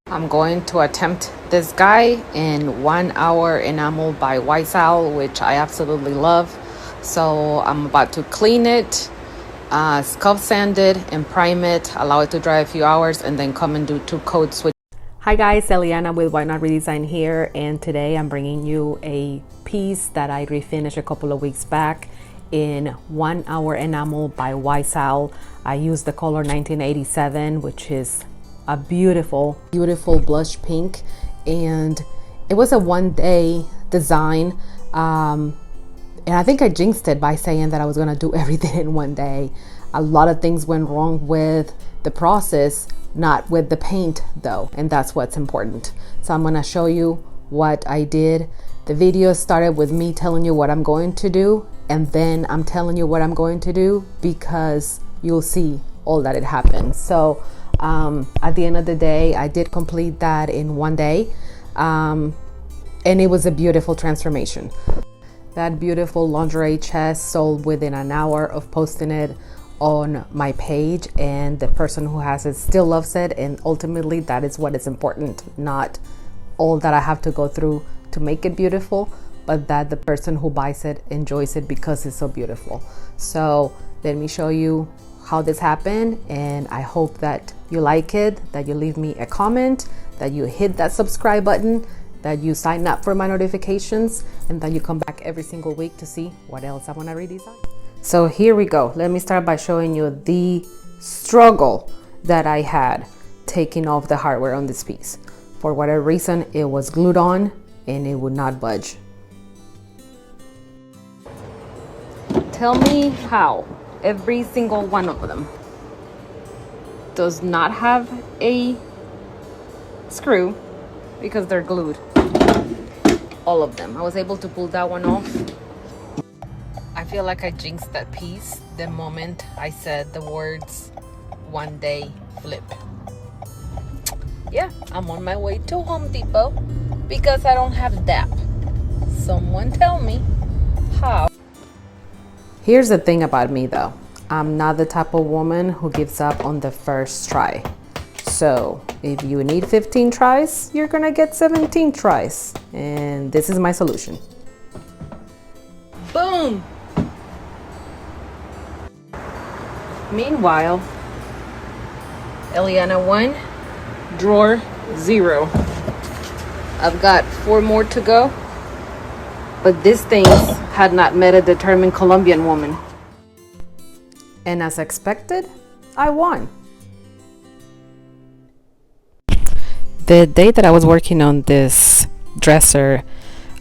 I'm going to attempt this guy in 1 Hour Enamel by YSL, which I absolutely love. So I'm about to clean it, scuff sand it, and prime it, allow it to dry a few hours, and then come and do 2 coat switch. Hi guys, Ilya with One Hour reDesign here, and today I'm bringing you a piece that I refinished a couple of weeks back in 1 Hour Enamel by YSL. I used the color 1987, which is a beautiful blush pink, and it was a one-day design, and I think I jinxed it by saying that I was gonna do everything in one day. A lot of things went wrong with the process, not with the paint though, and that's what's important. So I'm gonna show you what I did. The video started with me telling you what I'm going to do, and then I'm telling you what I'm going to do because you'll see all that it happens. So at the end of the day, I did complete that in one day, and it was a beautiful transformation. That beautiful lingerie chest sold within an hour of posting it on my page, and the person who has it still loves it, and ultimately that is what is important, not all that I have to go through to make it beautiful, but that the person who buys it enjoys it because it's so beautiful. So let me show you how this happened, and I hope that you like it, that you leave me a comment, that you hit that subscribe button, that you sign up for my notifications, and that you come back every single week to see what else I want to redesign. So here we go. Let me start by showing you the struggle that I had taking off the hardware on this piece. For whatever reason, it was glued on and it would not budge. Tell me how every single one of them does not have a screw because they're glued. All of them. I was able to pull that one off. I feel like I jinxed that piece the moment I said the words one day flip. Yeah, I'm on my way to Home Depot because I don't have DAP. Someone tell me how. Here's the thing about me though. I'm not the type of woman who gives up on the first try. So if you need 15 tries, you're gonna get 17 tries. And this is my solution. Boom! Meanwhile, Eliana 1, drawer 0. I've got 4 more to go, but these things had not met a determined Colombian woman. And as expected, I won. The day that I was working on this dresser,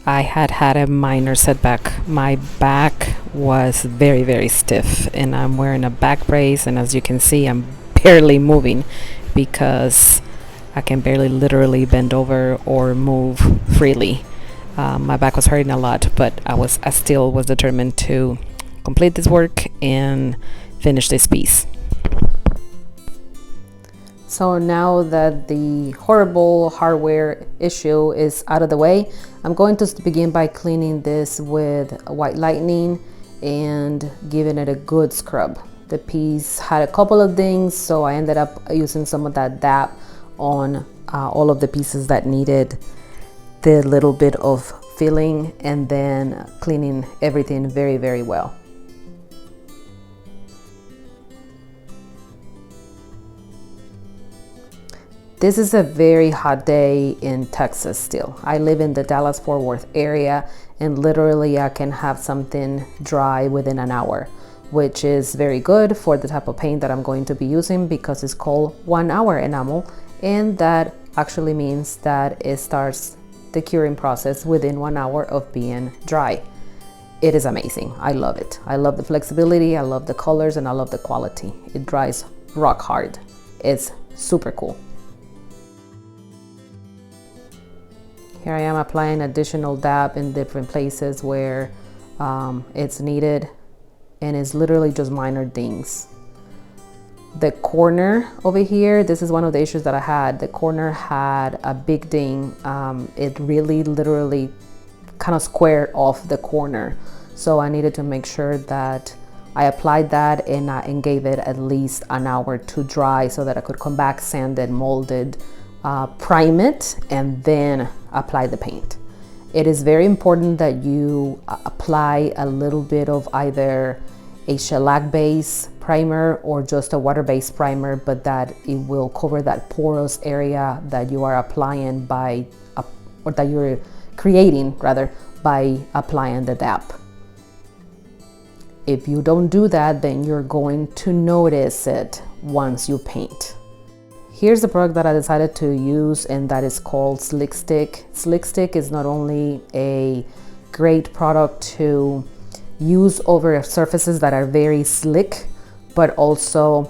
I had a minor setback. My back was very stiff, and I'm wearing a back brace, and as you can see, I'm barely moving because I can barely literally bend over or move freely. My back was hurting a lot, but I still was determined to complete this work and finish this piece. So now that the horrible hardware issue is out of the way, I'm going to begin by cleaning this with White Lightning and giving it a good scrub. The piece had a couple of dings, so I ended up using some of that DAP on all of the pieces that needed the little bit of filling, and then cleaning everything very well. This is a very hot day in Texas still. I live in the Dallas-Fort Worth area, and literally I can have something dry within an hour, which is very good for the type of paint that I'm going to be using because it's called 1 Hour Enamel, and that actually means that it starts the curing process within 1 hour of being dry. It is amazing. I love it. I love the flexibility, I love the colors, and I love the quality. It dries rock hard. It's super cool. Here I am applying additional DAP in different places where it's needed, and it's literally just minor dings. The corner over here, this is one of the issues that I had. The corner had a big ding. It really literally kind of squared off the corner. So I needed to make sure that I applied that and gave it at least an hour to dry so that I could come back, sand it, mold it, prime it, and then apply the paint. It is very important that you apply a little bit of either a shellac base primer or just a water-based primer, but that it will cover that porous area that you are applying by, or that you're creating rather, by applying the DAP. If you don't do that, then you're going to notice it once you paint. Here's the product that I decided to use, and that is called Slick Stick. Slick Stick is not only a great product to use over surfaces that are very slick, but also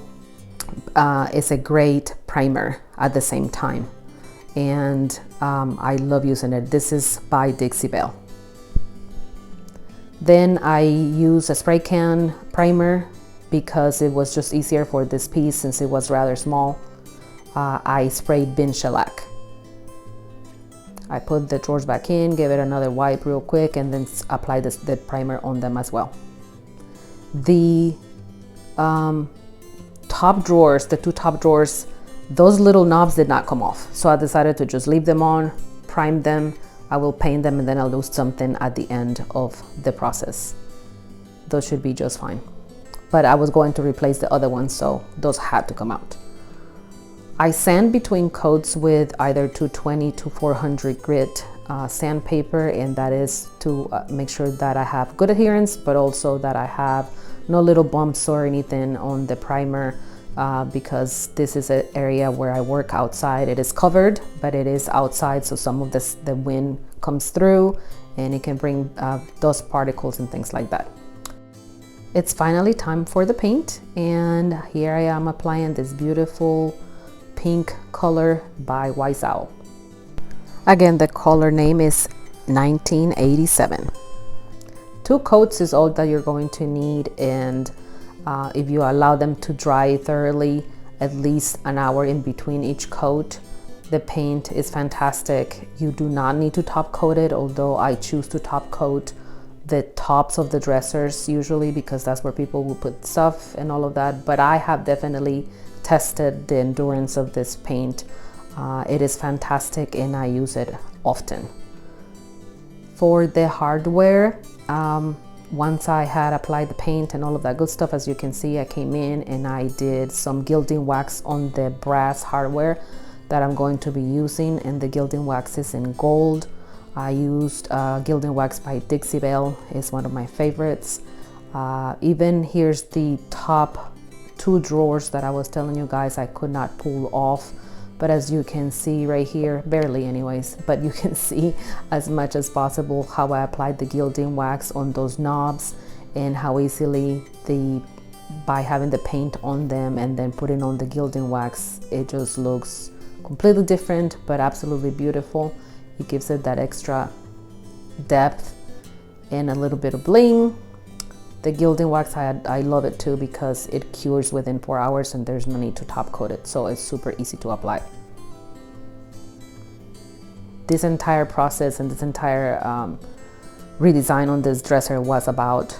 it's a great primer at the same time. And I love using it. This is by Dixie Belle. Then I use a spray can primer because it was just easier for this piece since it was rather small. I sprayed bin shellac. I put the drawers back in, gave it another wipe real quick, and then applied the primer on them as well. The top drawers, the two top drawers, those little knobs did not come off. So I decided to just leave them on, prime them. I will paint them, and then I'll do something at the end of the process. Those should be just fine. But I was going to replace the other ones, so those had to come out. I sand between coats with either 220 to 400 grit sandpaper, and that is to make sure that I have good adherence, but also that I have no little bumps or anything on the primer, because this is an area where I work outside. It is covered, but it is outside, so some of the wind comes through and it can bring dust particles and things like that. It's finally time for the paint, and here I am applying this beautiful pink color by White Owl. Again, the color name is 1987. 2 coats is all that you're going to need, and if you allow them to dry thoroughly, at least an hour in between each coat, the paint is fantastic. You do not need to top coat it, although I choose to top coat the tops of the dressers usually because that's where people will put stuff and all of that. But I have definitely tested the endurance of this paint. It is fantastic and I use it often. For the hardware, once I had applied the paint and all of that good stuff, as you can see, I came in and I did some gilding wax on the brass hardware that I'm going to be using, and the gilding wax is in gold. I used gilding wax by Dixie Belle. It's one of my favorites. Even here's the top 2 drawers that I was telling you guys I could not pull off, but as you can see right here, barely anyways, but you can see as much as possible how I applied the gilding wax on those knobs, and how easily by having the paint on them and then putting on the gilding wax, it just looks completely different but absolutely beautiful. It gives it that extra depth and a little bit of bling. The gilding wax, I love it too because it cures within 4 hours and there's no need to top coat it, so it's super easy to apply. This entire process and this entire redesign on this dresser was about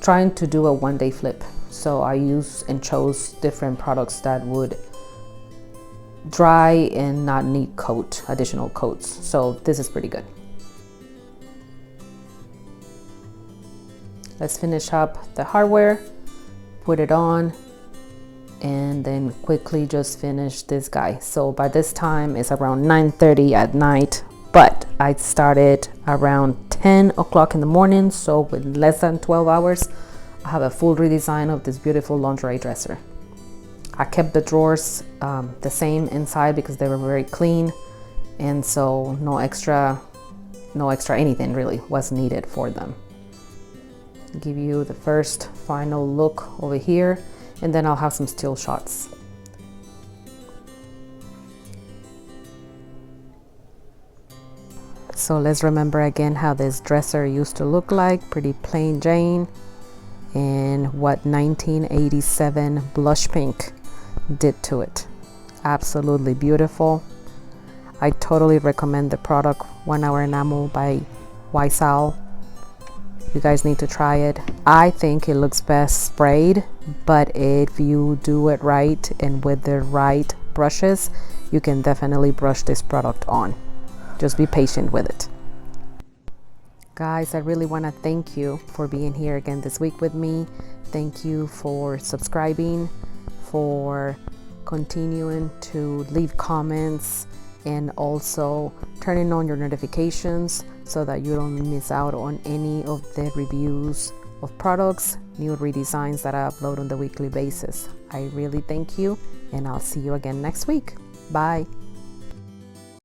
trying to do a one-day flip. So I used and chose different products that would dry and not need additional coats. So this is pretty good. Let's finish up the hardware, put it on, and then quickly just finish this guy. So by this time it's around 9:30 at night, but I started around 10 o'clock in the morning. So with less than 12 hours, I have a full redesign of this beautiful lingerie dresser. I kept the drawers the same inside because they were very clean, and so no extra anything really was needed for them. Give you the first final look over here, and then I'll have some still shots. So let's remember again how this dresser used to look like, pretty plain Jane, and what 1987 blush pink did to it. Absolutely beautiful. I totally recommend the product One Hour Enamel by White Owl. You guys need to try it. I think it looks best sprayed, but if you do it right and with the right brushes, you can definitely brush this product on. Just be patient with it. Guys, I really want to thank you for being here again this week with me. Thank you for subscribing, for continuing to leave comments, and also turning on your notifications so that you don't miss out on any of the reviews of products, new redesigns that I upload on the weekly basis. I really thank you, and I'll see you again next week. Bye.